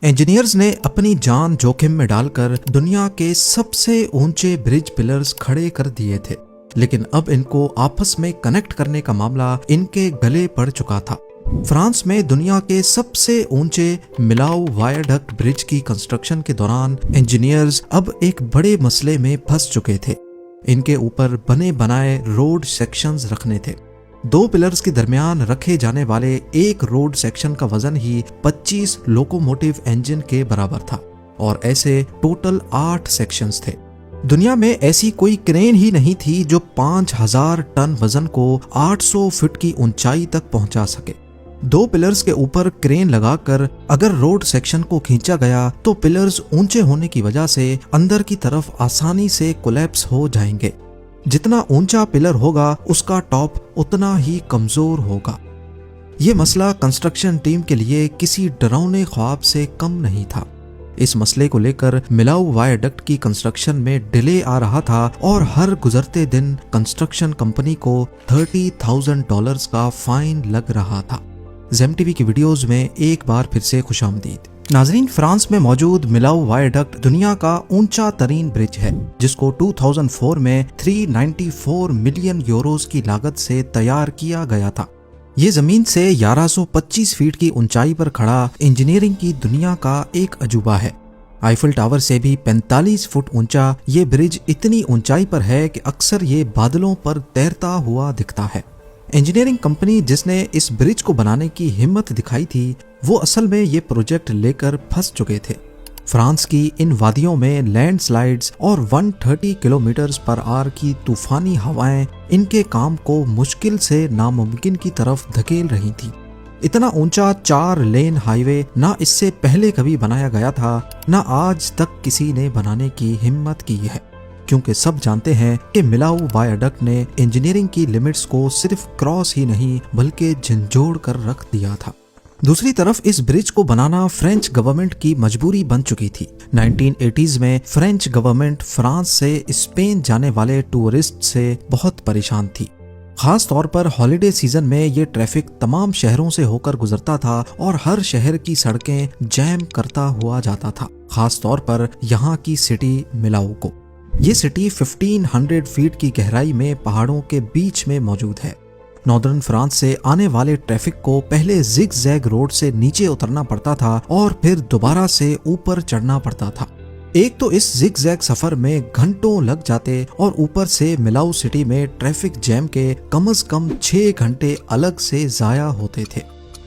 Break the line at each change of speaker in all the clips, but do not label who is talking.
Engineers ने अपनी जान जोखिम में डालकर दुनिया के सबसे ऊंचे ब्रिज पिलर्स खड़े कर दिए थे, लेकिन अब इनको आपस में कनेक्ट करने का मामला इनके गले पड़ चुका था। फ्रांस में दुनिया के सबसे ऊंचे मिलाऊ वायरडक्ट ब्रिज की कंस्ट्रक्शन के दौरान इंजीनियर्स अब एक बड़े मसले में फंस चुके थे। इनके ऊपर बने बनाए रोड सेक्शंस रखने थे। दो पिलर्स के दरमियान रखे जाने वाले एक रोड सेक्शन का वजन ही 25 लोकोमोटिव इंजन के बराबर था और ऐसे टोटल 8 सेक्शंस थे। दुनिया में ऐसी कोई क्रेन ही नहीं थी जो 5000 टन वजन को 800 फीट की ऊंचाई तक पहुंचा सके। दो पिलर्स के ऊपर क्रेन लगाकर अगर रोड सेक्शन को खींचा गया तो पिलर्स ऊंचे होने की वजह से अंदर की तरफ आसानी से कोलैप्स हो जाएंगे। जितना ऊंचा पिलर होगा उसका टॉप उतना ही कमजोर होगा। ये मसला कंस्ट्रक्शन टीम के लिए किसी डरावने ख्वाब से कम नहीं था। इस मसले को लेकर मिलाऊ वायरडक्ट की कंस्ट्रक्शन में डिले आ रहा था और हर गुजरते दिन कंस्ट्रक्शन कंपनी को $30,000 का फाइन लग रहा था। ज़ेम टीवी की वीडियोस में एक बार फिर से खुशामदीद। नाजरीन, फ्रांस में मौजूद मिलाऊ वायरडक्ट दुनिया का ऊंचा तरीन ब्रिज है, जिसको 2004 में 394 मिलियन यूरोस की लागत से तैयार किया गया था। ये जमीन से 1125 फीट की ऊंचाई पर खड़ा इंजीनियरिंग की दुनिया का एक अजूबा है। आईफिल टावर से भी 45 फुट ऊंचा ये ब्रिज इतनी ऊंचाई पर है कि अक्सर ये बादलों पर तैरता हुआ दिखता है। इंजीनियरिंग कंपनी जिसने इस ब्रिज को बनाने की हिम्मत दिखाई थी, वो असल में ये प्रोजेक्ट लेकर फंस चुके थे। फ्रांस की इन वादियों में लैंडस्लाइड्स और 130 किलोमीटर पर आवर की तूफानी हवाएं इनके काम को मुश्किल से नामुमकिन की तरफ धकेल रही थी। इतना ऊंचा 4 लेन हाईवे ना इससे पहले कभी बनाया गया था, ना आज तक किसी ने बनाने की हिम्मत की है, क्योंकि सब जानते हैं कि मिलाऊ वायरडक्ट ने इंजीनियरिंग की लिमिट्स को सिर्फ क्रॉस ही नहीं बल्कि झंझोड़ कर रख दिया था। दूसरी तरफ इस ब्रिज को बनाना फ्रेंच गवर्नमेंट की मजबूरी बन चुकी थी। 1980s में फ्रेंच गवर्नमेंट फ्रांस से स्पेन जाने वाले टूरिस्ट से बहुत परेशान थी। खास तौर पर हॉलिडे सीजन में ये ट्रैफिक तमाम शहरों से होकर गुजरता था और हर शहर की सड़कें जैम करता हुआ जाता था, खास तौर पर यहाँ की सिटी मिलाऊ को। ये सिटी 1500 फीट की गहराई में पहाड़ों के बीच में मौजूद है। नॉर्दर्न फ्रांस से आने वाले ट्रैफिक को पहले जिग जैग रोड से नीचे उतरना पड़ता था और फिर दोबारा से ऊपर चढ़ना पड़ता था। एक तो इस जिग जैग सफर में घंटों लग जाते और ऊपर से मिलाऊ सिटी में ट्रैफिक जैम के कम से कम 6 घंटे अलग से जाया होते थे।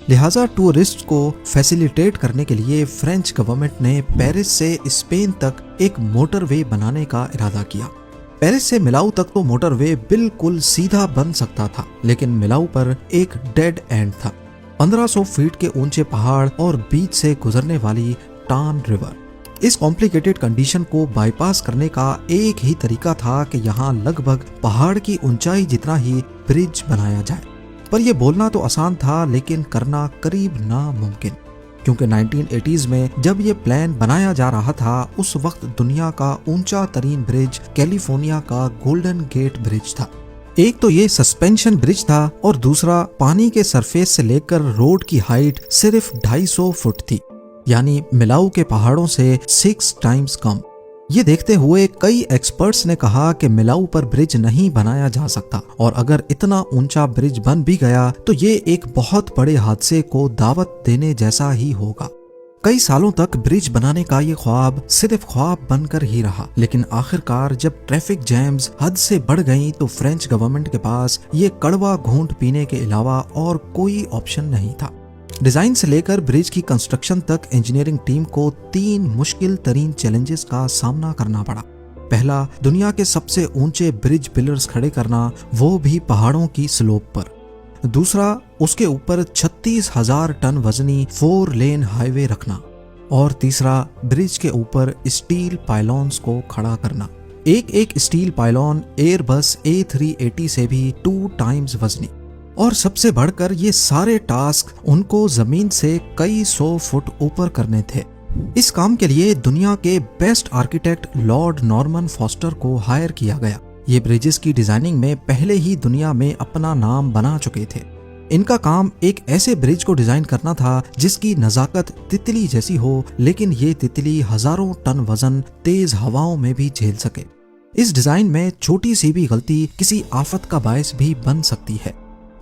लिहाजा टूरिस्ट को फैसिलिटेट करने के लिए फ्रेंच गवर्नमेंट ने पेरिस से स्पेन तक एक मोटरवे बनाने का इरादा किया। पेरिस से मिलाऊ तक तो मोटरवे बिल्कुल सीधा बन सकता था, लेकिन मिलाऊ पर एक डेड एंड था। 1500 फीट के ऊंचे पहाड़ और बीच से गुजरने वाली टान रिवर। इस कॉम्प्लिकेटेड कंडीशन को बाईपास करने का एक ही तरीका था कि यहाँ लगभग पहाड़ की ऊंचाई जितना ही ब्रिज बनाया जाए। पर यह बोलना तो आसान था, लेकिन करना करीब नामुमकिन, क्योंकि 1980s में जब ये प्लान बनाया जा रहा था, उस वक्त दुनिया का ऊंचा तरीन ब्रिज कैलिफोर्निया का गोल्डन गेट ब्रिज था। एक तो ये सस्पेंशन ब्रिज था और दूसरा पानी के सरफेस से लेकर रोड की हाइट सिर्फ 250 फुट थी, यानी मिलाऊ के पहाड़ों से 6 टाइम्स कम। ये देखते हुए कई एक्सपर्ट्स ने कहा कि मिलाऊ पर ब्रिज नहीं बनाया जा सकता, और अगर इतना ऊंचा ब्रिज बन भी गया तो ये एक बहुत बड़े हादसे को दावत देने जैसा ही होगा। कई सालों तक ब्रिज बनाने का ये ख्वाब सिर्फ ख्वाब बनकर ही रहा, लेकिन आखिरकार जब ट्रैफिक जैम्स हद से बढ़ गई तो फ्रेंच गवर्नमेंट के पास ये कड़वा घूंट पीने के अलावा और कोई ऑप्शन नहीं था। डिजाइन से लेकर ब्रिज की कंस्ट्रक्शन तक इंजीनियरिंग टीम को 3 मुश्किल तरीन चैलेंजेस का सामना करना पड़ा। पहला, दुनिया के सबसे ऊंचे ब्रिज पिलर्स खड़े करना, वो भी पहाड़ों की स्लोप पर। दूसरा, उसके ऊपर 36,000 टन वजनी 4 लेन हाईवे रखना। और तीसरा, ब्रिज के ऊपर स्टील पाइलॉन्स को खड़ा करना। एक स्टील पाइलॉन एयरबस A380 से भी 2 टाइम्स वजनी। और सबसे बढ़कर ये सारे टास्क उनको जमीन से कई 100 फुट ऊपर करने थे। इस काम के लिए दुनिया के best architect Lord Norman foster को हायर किया गया। ये ब्रिजेस की डिजाइनिंग में पहले ही दुनिया में अपना नाम बना चुके थे। इनका काम एक ऐसे ब्रिज को डिजाइन करना था जिसकी नजाकत तितली जैसी हो, लेकिन ये तितली हजारों टन वजन तेज हवाओं में भी झेल सके। इस डिजाइन में छोटी सी भी गलती किसी आफत का बायस भी बन सकती है।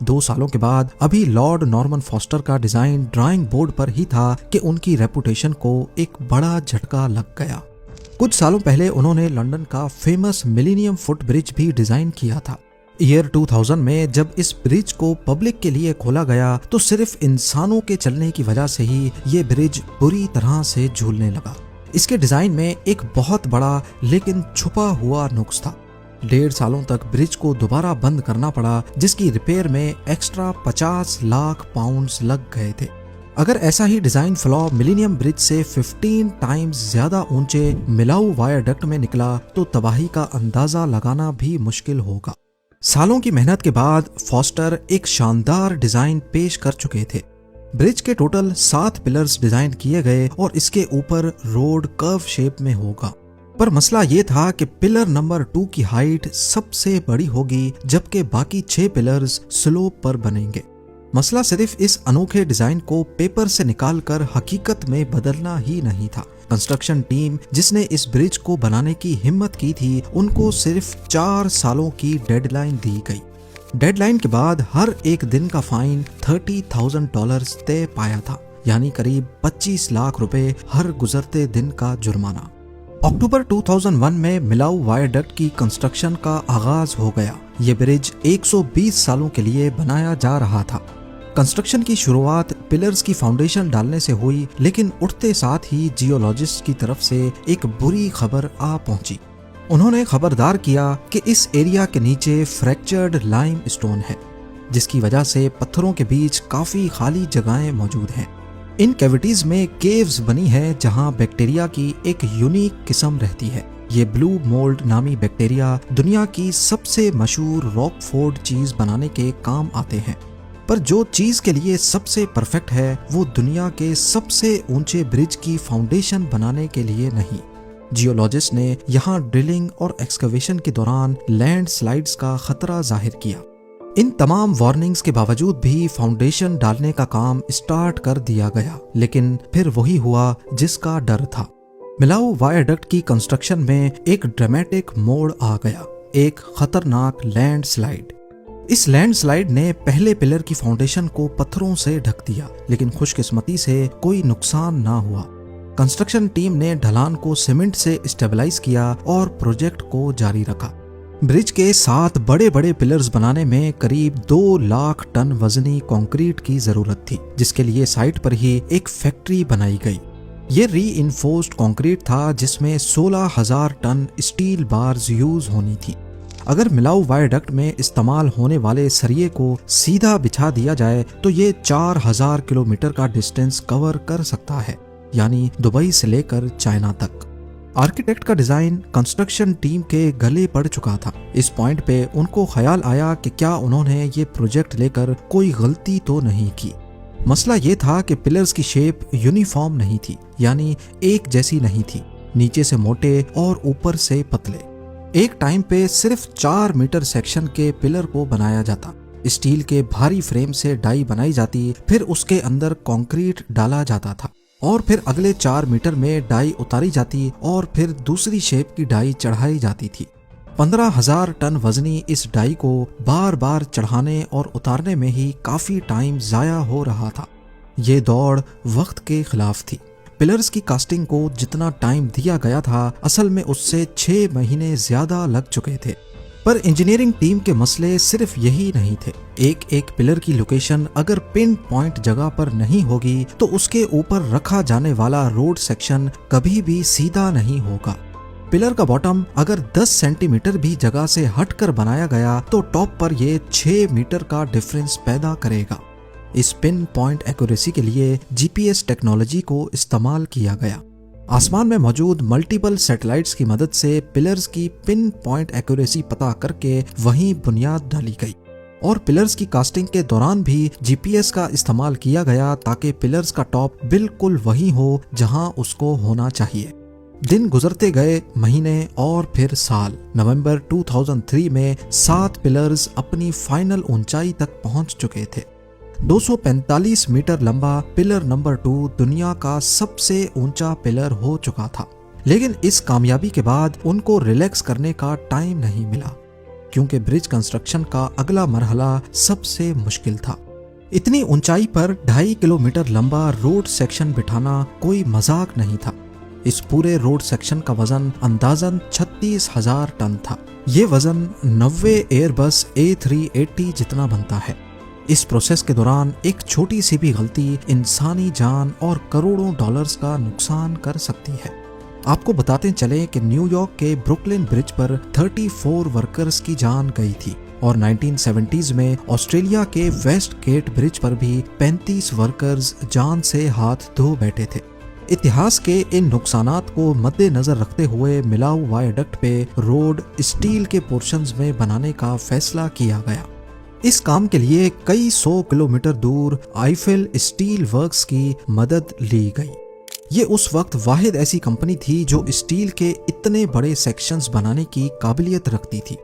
2 सालों के बाद अभी लॉर्ड नॉर्मन फॉस्टर का डिजाइन ड्राइंग बोर्ड पर ही था कि उनकी रेपुटेशन को एक बड़ा झटका लग गया। कुछ सालों पहले उन्होंने लंदन का फेमस मिलेनियम फुट ब्रिज भी डिजाइन किया था। ईयर 2000 में जब इस ब्रिज को पब्लिक के लिए खोला गया तो सिर्फ इंसानों के चलने की वजह से ही ये ब्रिज बुरी तरह से झूलने लगा। इसके डिजाइन में एक बहुत बड़ा लेकिन छुपा हुआ नुक्स था। 1.5 सालों तक ब्रिज को दोबारा बंद करना पड़ा, जिसकी रिपेयर में एक्स्ट्रा 50 लाख पाउंड्स लग गए थे। अगर ऐसा ही डिजाइन फ्लॉ मिलेनियम ब्रिज से 15 टाइम्स ज्यादा ऊंचे मिलाऊ वायरडक्ट में निकला तो तबाही का अंदाजा लगाना भी मुश्किल होगा। सालों की मेहनत के बाद फॉस्टर एक शानदार डिजाइन पेश कर चुके थे। ब्रिज के टोटल 7 पिलर्स डिजाइन किए गए और इसके ऊपर रोड कर्व शेप में होगा। पर मसला ये था कि पिलर नंबर 2 की हाइट सबसे बड़ी होगी, जबकि बाकी 6 पिलर्स स्लोप पर बनेंगे। मसला सिर्फ इस अनोखे डिजाइन को पेपर से निकालकर हकीकत में बदलना ही नहीं था। कंस्ट्रक्शन टीम जिसने इस ब्रिज को बनाने की हिम्मत की थी, उनको सिर्फ 4 सालों की डेडलाइन दी गई। डेडलाइन के बाद हर एक दिन का फाइन $30,000 तय पाया था, यानी करीब 25 लाख रुपए हर गुजरते दिन का जुर्माना। अक्टूबर 2001 में मिलाऊ वायरडक्ट की कंस्ट्रक्शन का आगाज हो गया। ये ब्रिज 120 सालों के लिए बनाया जा रहा था। कंस्ट्रक्शन की शुरुआत पिलर्स की फाउंडेशन डालने से हुई, लेकिन उठते साथ ही जियोलॉजिस्ट की तरफ से एक बुरी खबर आ पहुंची। उन्होंने खबरदार किया कि इस एरिया के नीचे फ्रैक्चर्ड लाइम स्टोन है, जिसकी वजह से पत्थरों के बीच काफी खाली जगहें मौजूद हैं। इन कैविटीज में केव्स बनी है जहां बैक्टीरिया की एक यूनिक किस्म रहती है। ये ब्लू मोल्ड नामी बैक्टीरिया दुनिया की सबसे मशहूर रॉकफोर्ड चीज बनाने के काम आते हैं। पर जो चीज के लिए सबसे परफेक्ट है वो दुनिया के सबसे ऊंचे ब्रिज की फाउंडेशन बनाने के लिए नहीं। जियोलॉजिस्ट ने यहाँ ड्रिलिंग और एक्सकवेशन के दौरान लैंडस्लाइड्स का खतरा जाहिर किया। इन तमाम वार्निंग्स के बावजूद भी फाउंडेशन डालने का काम स्टार्ट कर दिया गया, लेकिन फिर वही हुआ जिसका डर था। मिलाऊ वायरडक्ट की कंस्ट्रक्शन में एक ड्रामेटिक मोड़ आ गया, एक खतरनाक लैंडस्लाइड। इस लैंडस्लाइड ने पहले पिलर की फाउंडेशन को पत्थरों से ढक दिया, लेकिन खुशकिस्मती से कोई नुकसान ना हुआ। कंस्ट्रक्शन टीम ने ढलान को सीमेंट से स्टेबलाइज किया और प्रोजेक्ट को जारी रखा। ब्रिज के 7 बड़े बड़े पिलर्स बनाने में करीब 2 लाख टन वजनी कंक्रीट की जरूरत थी, जिसके लिए साइट पर ही एक फैक्ट्री बनाई गई। ये रीइंफोर्स्ड कंक्रीट था जिसमें 16,000 टन स्टील बार्स यूज होनी थी। अगर मिलाऊ वायरडक्ट में इस्तेमाल होने वाले सरिये को सीधा बिछा दिया जाए तो ये 4,000 किलोमीटर का डिस्टेंस कवर कर सकता है, यानी दुबई से लेकर चाइना तक। आर्किटेक्ट का डिजाइन कंस्ट्रक्शन टीम के गले पड़ चुका था। इस पॉइंट पे उनको ख्याल आया कि क्या उन्होंने ये प्रोजेक्ट लेकर कोई गलती तो नहीं की। मसला ये था कि पिलर्स की शेप यूनिफॉर्म नहीं थी, यानी एक जैसी नहीं थी, नीचे से मोटे और ऊपर से पतले। एक टाइम पे सिर्फ 4 मीटर सेक्शन के पिलर को बनाया जाता। स्टील के भारी फ्रेम से डाई बनाई जाती, फिर उसके अंदर कंक्रीट डाला जाता था और फिर अगले 4 मीटर में डाई उतारी जाती और फिर दूसरी शेप की डाई चढ़ाई जाती थी। 15,000 टन वजनी इस डाई को बार बार चढ़ाने और उतारने में ही काफी टाइम जाया हो रहा था। ये दौड़ वक्त के खिलाफ थी। पिलर्स की कास्टिंग को जितना टाइम दिया गया था, असल में उससे 6 महीने ज्यादा लग चुके थे। पर इंजीनियरिंग टीम के मसले सिर्फ यही नहीं थे। एक एक पिलर की लोकेशन अगर पिन पॉइंट जगह पर नहीं होगी तो उसके ऊपर रखा जाने वाला रोड सेक्शन कभी भी सीधा नहीं होगा। पिलर का बॉटम अगर 10 सेंटीमीटर भी जगह से हटकर बनाया गया तो टॉप पर ये 6 मीटर का डिफरेंस पैदा करेगा। इस पिन पॉइंट एक्यूरेसी के लिए जीपीएस टेक्नोलॉजी को इस्तेमाल किया गया। आसमान में मौजूद मल्टीपल सैटेलाइट्स की मदद से पिलर्स की पिन पॉइंट एक्यूरेसी पता करके वहीं बुनियाद डाली गई और पिलर्स की कास्टिंग के दौरान भी जीपीएस का इस्तेमाल किया गया ताकि पिलर्स का टॉप बिल्कुल वही हो जहां उसको होना चाहिए। दिन गुजरते गए, महीने और फिर साल। नवंबर 2003 में 7 पिलर्स अपनी फाइनल ऊंचाई तक पहुंच चुके थे। 245 मीटर लंबा पिलर नंबर 2 दुनिया का सबसे ऊंचा पिलर हो चुका था। लेकिन इस कामयाबी के बाद उनको रिलैक्स करने का टाइम नहीं मिला, क्योंकि ब्रिज कंस्ट्रक्शन का अगला मरहला सबसे मुश्किल था। इतनी ऊंचाई पर 2.5 किलोमीटर लंबा रोड सेक्शन बिठाना कोई मजाक नहीं था। इस पूरे रोड सेक्शन का वजन अंदाजन 36,000 टन था। ये वजन 90 एयरबस A380 जितना बनता है। इस प्रोसेस के दौरान एक छोटी सी भी गलती इंसानी जान और करोड़ों डॉलर्स का नुकसान कर सकती है। आपको बताते चलें कि न्यूयॉर्क के ब्रुकलिन ब्रिज पर 34 वर्कर्स की जान गई थी और 1970s में ऑस्ट्रेलिया के वेस्ट गेट ब्रिज पर भी 35 वर्कर्स जान से हाथ धो बैठे थे। इतिहास के इन नुकसानात को मद्देनजर रखते हुए मिलाऊ वायडक्ट पे रोड स्टील के पोर्शंस में बनाने का फैसला किया गया। इस काम के लिए कई 100 किलोमीटर दूर आईफिल स्टील वर्क्स की मदद ली गई। ये उस वक्त वाहिद ऐसी कंपनी थी जो स्टील के इतने बड़े सेक्शंस बनाने की काबिलियत रखती थी।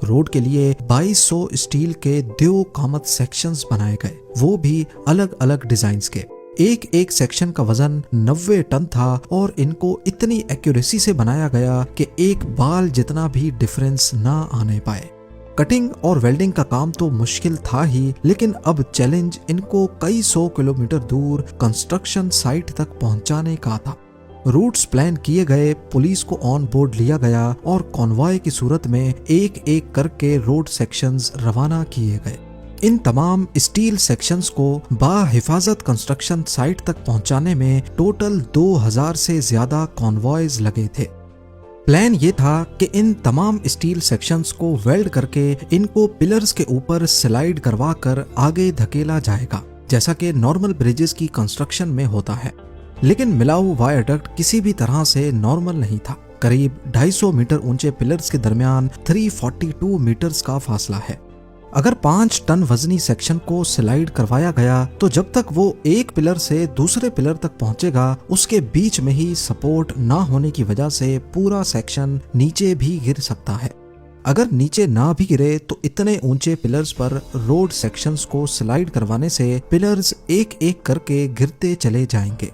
रोड के लिए 2200 स्टील के 2 कामत सेक्शंस बनाए गए, वो भी अलग अलग डिजाइन्स के। एक एक सेक्शन का वजन 90 टन था और इनको इतनी एक्यूरेसी से बनाया गया कि एक बाल जितना भी डिफरेंस ना आने पाए। कटिंग और वेल्डिंग का काम तो मुश्किल था ही, लेकिन अब चैलेंज इनको कई 100 किलोमीटर दूर कंस्ट्रक्शन साइट तक पहुंचाने का था। रूट्स प्लान किए गए, पुलिस को ऑन बोर्ड लिया गया और कॉन्वॉय की सूरत में एक एक करके रोड सेक्शंस रवाना किए गए। इन तमाम स्टील सेक्शंस को बाहिफाजत कंस्ट्रक्शन साइट तक पहुंचाने में टोटल 2000 से ज्यादा कॉन्वॉयज लगे थे। प्लान ये था कि इन तमाम स्टील सेक्शंस को वेल्ड करके इनको पिलर्स के ऊपर स्लाइड करवा कर आगे धकेला जाएगा, जैसा कि नॉर्मल ब्रिजेस की कंस्ट्रक्शन में होता है। लेकिन मिलाऊ वायडक्ट किसी भी तरह से नॉर्मल नहीं था। करीब 250 मीटर ऊंचे पिलर्स के दरमियान 342 मीटर्स का फासला है। अगर 5 टन वजनी सेक्शन को स्लाइड करवाया गया तो जब तक वो एक पिलर से दूसरे पिलर तक पहुंचेगा, उसके बीच में ही सपोर्ट ना होने की वजह से पूरा सेक्शन नीचे भी गिर सकता है। अगर नीचे ना भी गिरे तो इतने ऊंचे पिलर्स पर रोड सेक्शंस को स्लाइड करवाने से पिलर्स एक एक करके गिरते चले जाएंगे।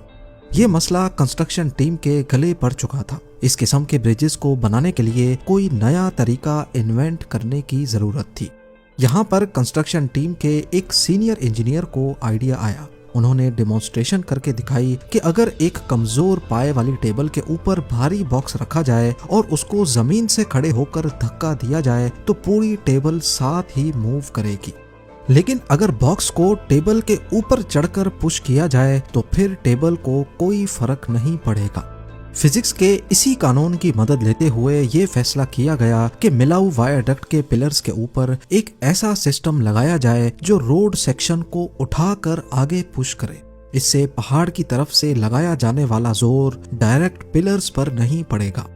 ये मसला कंस्ट्रक्शन टीम के गले पड़ चुका था। इस किस्म के ब्रिजेस को बनाने के लिए कोई नया तरीका इन्वेंट करने की जरूरत थी। यहाँ पर कंस्ट्रक्शन टीम के एक सीनियर इंजीनियर को आइडिया आया। उन्होंने डेमोन्स्ट्रेशन करके दिखाई कि अगर एक कमजोर पाए वाली टेबल के ऊपर भारी बॉक्स रखा जाए और उसको जमीन से खड़े होकर धक्का दिया जाए तो पूरी टेबल साथ ही मूव करेगी। लेकिन अगर बॉक्स को टेबल के ऊपर चढ़कर पुश किया जाए तो फिर टेबल को कोई फर्क नहीं पड़ेगा। फिजिक्स के इसी कानून की मदद लेते हुए ये फैसला किया गया कि मिलाऊ वायडक्ट के पिलर्स के ऊपर एक ऐसा सिस्टम लगाया जाए जो रोड सेक्शन को उठाकर आगे पुश करे। इससे पहाड़ की तरफ से लगाया जाने वाला जोर डायरेक्ट पिलर्स पर नहीं पड़ेगा।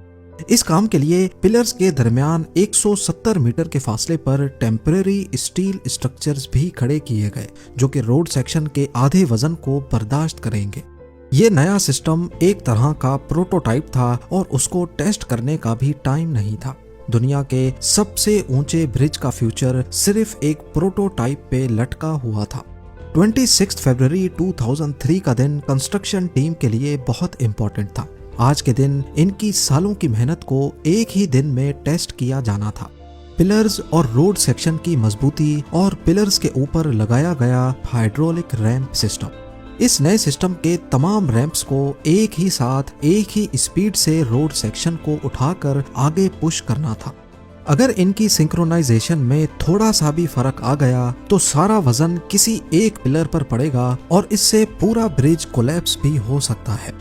इस काम के लिए पिलर्स के दरमियान 170 मीटर के फासले पर टेम्परेरी स्टील स्ट्रक्चर्स भी खड़े किए गए, जो कि रोड सेक्शन के आधे वजन को बर्दाश्त करेंगे। ये नया सिस्टम एक तरह का प्रोटोटाइप था और उसको टेस्ट करने का भी टाइम नहीं था। दुनिया के सबसे ऊंचे ब्रिज का फ्यूचर सिर्फ एक प्रोटोटाइप पे लटका हुआ था। 26 फरवरी 2003 का दिन कंस्ट्रक्शन टीम के लिए बहुत इंपॉर्टेंट था। आज के दिन इनकी सालों की मेहनत को एक ही दिन में टेस्ट किया जाना था। पिलर्स और रोड सेक्शन की मजबूती और पिलर्स के ऊपर लगाया गया हाइड्रोलिक रैंप सिस्टम। इस नए सिस्टम के तमाम रैंप्स को एक ही साथ एक ही स्पीड से रोड सेक्शन को उठाकर आगे पुश करना था। अगर इनकी सिंक्रोनाइजेशन में थोड़ा सा भी फर्क आ गया तो सारा वजन किसी एक पिलर पर पड़ेगा और इससे पूरा ब्रिज कोलैप्स भी हो सकता है।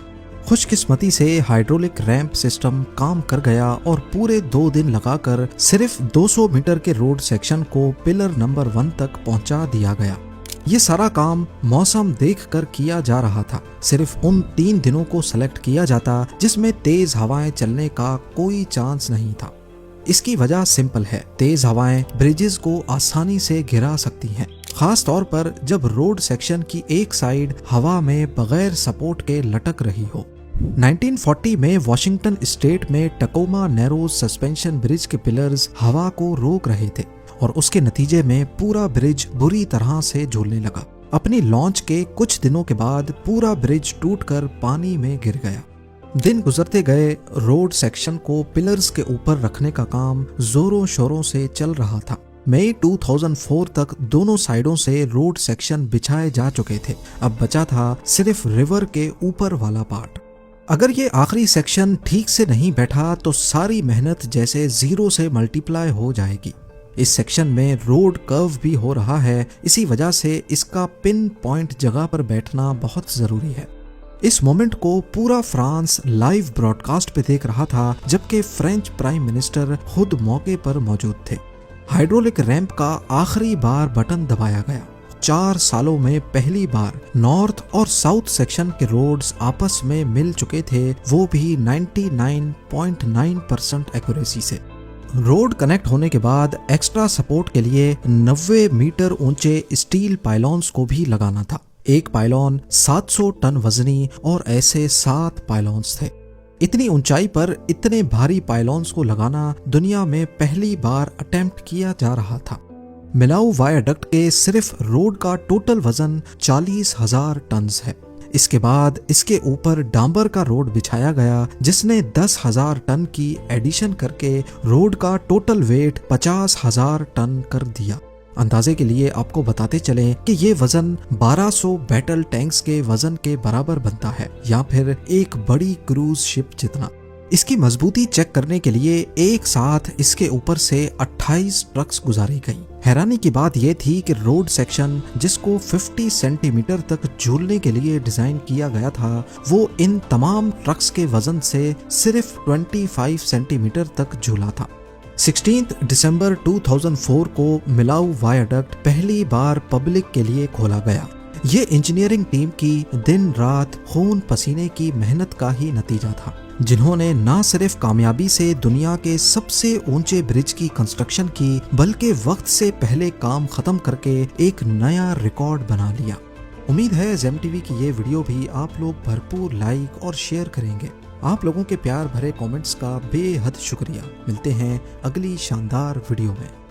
खुशकिस्मती से हाइड्रोलिक रैंप सिस्टम काम कर गया और पूरे 2 दिन लगाकर सिर्फ 200 मीटर के रोड सेक्शन को पिलर नंबर 1 तक पहुंचा दिया गया। ये सारा काम मौसम देखकर किया जा रहा था। सिर्फ उन 3 दिनों को सेलेक्ट किया जाता जिसमें तेज हवाएं चलने का कोई चांस नहीं था। इसकी वजह सिंपल है, तेज हवाएं ब्रिजेस को आसानी से गिरा सकती हैं, खास तौर पर जब रोड सेक्शन की एक साइड हवा में बगैर सपोर्ट के लटक रही हो। 1940 में वॉशिंगटन स्टेट में टकोमा नैरोज सस्पेंशन ब्रिज के पिलर्स हवा को रोक रहे थे और उसके नतीजे में पूरा ब्रिज बुरी तरह से झूलने लगा। अपनी लॉन्च के कुछ दिनों के बाद पूरा ब्रिज टूटकर पानी में गिर गया। दिन गुजरते गए, रोड सेक्शन को पिलर्स के ऊपर रखने का काम जोरों शोरों से चल रहा था। मई 2004 तक दोनों साइडों से रोड सेक्शन बिछाए जा चुके थे। अब बचा था सिर्फ रिवर के ऊपर वाला पार्ट। अगर ये आखिरी सेक्शन ठीक से नहीं बैठा तो सारी मेहनत जैसे जीरो से मल्टीप्लाई हो जाएगी। इस सेक्शन में रोड कर्व भी हो रहा है, इसी वजह से इसका पिन पॉइंट जगह पर बैठना बहुत जरूरी है। इस मोमेंट को पूरा फ्रांस लाइव ब्रॉडकास्ट पे देख रहा था, जबकि फ्रेंच प्राइम मिनिस्टर खुद मौके पर मौजूद थे। हाइड्रोलिक रैंप का आखिरी बार बटन दबाया गया। 4 सालों में पहली बार नॉर्थ और साउथ सेक्शन के रोड्स आपस में मिल चुके थे, वो भी 99.9% एक्यूरेसी से। रोड कनेक्ट होने के बाद एक्स्ट्रा सपोर्ट के लिए 90 मीटर ऊंचे स्टील पाइलॉन्स को भी लगाना था। एक पाइलॉन 700 टन वजनी और ऐसे 7 पाइलॉन्स थे। इतनी ऊंचाई पर इतने भारी पाइलॉन्स को लगाना दुनिया में पहली बार अटेम्प्ट किया जा रहा था। मिलाऊ वायाडक्ट के सिर्फ रोड का टोटल वजन 40,000 टन है। इसके बाद इसके ऊपर डांबर का रोड बिछाया गया, जिसने 10,000 टन की एडिशन करके रोड का टोटल वेट 50,000 टन कर दिया। अंदाजे के लिए आपको बताते चलें कि ये वजन 1200 बैटल टैंक्स के वजन के बराबर बनता है, या फिर एक बड़ी क्रूज शिप जितना। इसकी मजबूती चेक करने के लिए एक साथ इसके ऊपर से 28 ट्रक्स गुजारी गई। हैरानी की बात यह थी कि रोड सेक्शन जिसको 50 सेंटीमीटर तक झूलने के लिए डिजाइन किया गया था, वो इन तमाम ट्रक्स के वजन से सिर्फ 25 सेंटीमीटर तक झूला था। 16 दिसंबर 2004 को मिलाऊ वायाडक्ट पहली बार पब्लिक के लिए खोला गया। ये इंजीनियरिंग टीम की दिन रात खून पसीने की मेहनत का ही नतीजा था, जिन्होंने न सिर्फ कामयाबी से दुनिया के सबसे ऊंचे ब्रिज की कंस्ट्रक्शन की, बल्कि वक्त से पहले काम खत्म करके एक नया रिकॉर्ड बना लिया। उम्मीद है ज़ेम टीवी की ये वीडियो भी आप लोग भरपूर लाइक और शेयर करेंगे। आप लोगों के प्यार भरे कमेंट्स का बेहद शुक्रिया। मिलते हैं अगली शानदार वीडियो में।